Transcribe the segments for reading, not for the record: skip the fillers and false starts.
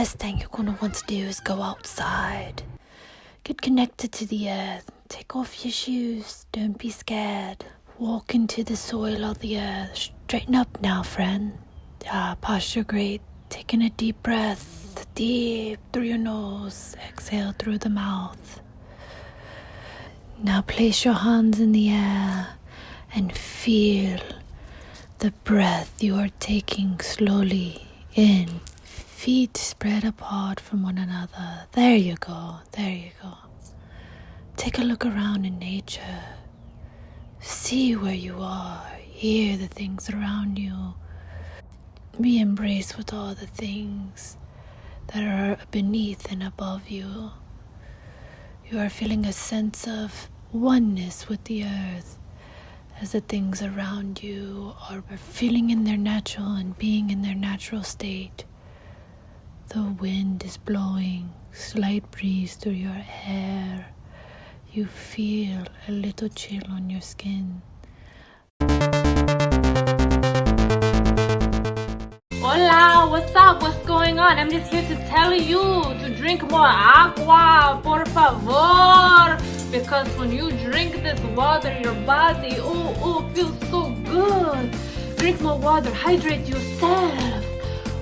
first thing you're going to want to do is go outside. Get connected to the earth. Take off your shoes. Don't be scared. Walk into the soil of the earth. Straighten up now, friend. Posture great. Taking a deep breath. Deep through your nose. Exhale through the mouth. Now place your hands in the air and feel the breath you are taking slowly in. Feet spread apart from one another. There you go. There you go. Take a look around in nature. See where you are. Hear the things around you. Be embraced with all the things that are beneath and above you. You are feeling a sense of oneness with the earth as the things around you are feeling in their natural and being in their natural state. The wind is blowing, slight breeze through your hair. You feel a little chill on your skin. Hola, what's up? What's going on? I'm just here to tell you to drink more agua, por favor. Because when you drink this water, your body, feels so good. Drink more water, hydrate yourself.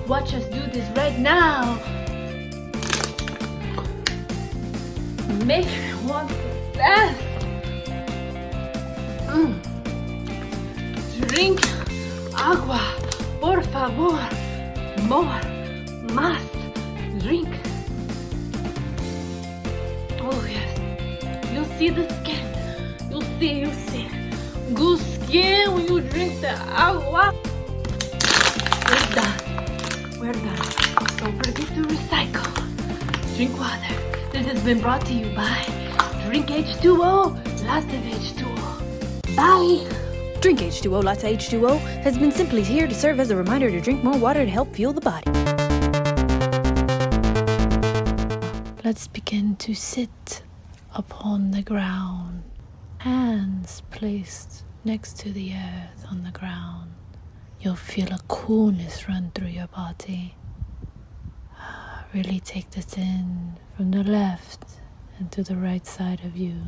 Watch us do this right now. Make me want the best. Drink agua, por favor. More, más, drink. Oh yes, you'll see the skin. You'll see. Good skin when you drink the agua. We're done. Don't forget to recycle. Drink water. This has been brought to you by Drink H2O, lots of H2O. Bye. Drink H2O Lots of H2O has been simply here to serve as a reminder to drink more water to help fuel the body. Let's begin to sit upon the ground. Hands placed next to the earth on the ground. You'll feel a coolness run through your body. Really take this in from the left and to the right side of you.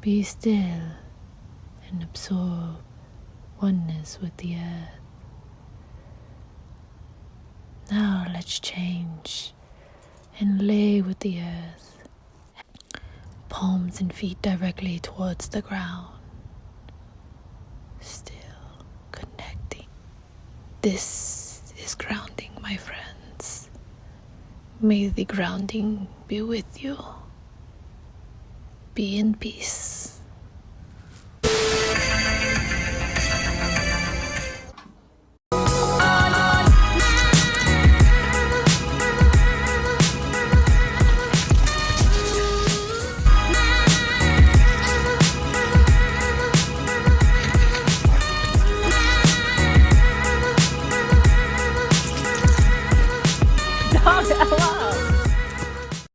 Be still and absorb oneness with the earth. Now let's change and lay with the earth. Palms and feet directly towards the ground. Still connecting. This is grounding, my friends. May the grounding be with you. Be in peace.